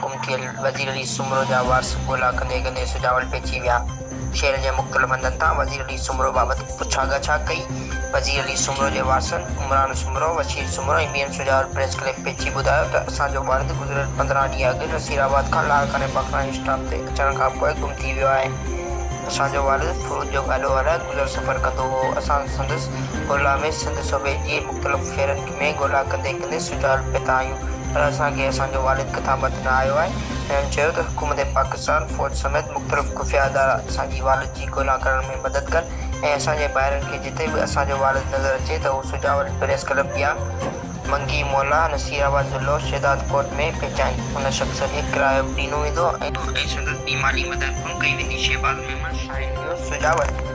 गुम थियल वज़ीर अली सुमरो जा वारस ॻोल्हा कंदे कंदे सुजावल पइजी विया। शहर जे मुख़्तलिफ़ हंधनि तां वज़ीर अली सुमरो बाबति पुछा ॻाछा कई। वज़ीर अली सुमरो जे वारसनि उमरान सुमरो, बशीर सुमरो ऐं ॿियनि सुजावल प्रेस क्लब पइजी ॿुधायो त असांजो वालिद गुज़िरियल 15 ॾींहं अॻु नसीराबाद खां लाड़काने पाकिस्तानी स्टॉप ते अचण खां पोइ गुम थी वियो आहे। असांजो वालिद फ़ौज जो गाॾो हलाए गुज़र सफ़र कंदो हो। असां संदसि ॻोल्हा में सिंध सूबे जी मुख़्तलिफ़ शहरनि में ॻोल्हा कंदे कंदे सुजावल पिया था आहियूं, पर असांखे असांजो वालिद किथां बत न आयो आहे। हुननि चयो त हुकूमत पाकिस्तान फ़ौज समेत मुख़्तलिफ़ खुफ़िया अदारा असांजी वालिद जी ॻोल्हा करण में मदद कनि ऐं असांजे ॿाहिरनि खे जिते बि असांजो वालिद नज़र अचे त हू सुजावल प्रेस क्लब या मंगी मोला नसीराबाद ज़िलो शहदाद कोट में पहुचाइनि। हुन शख़्स खे किरायो बि ॾिनो वेंदो ऐं संदसि ॿी माली मदद पिणु कई वेंदी। शहबाज़ मेमन शाहिन जो सुजावल।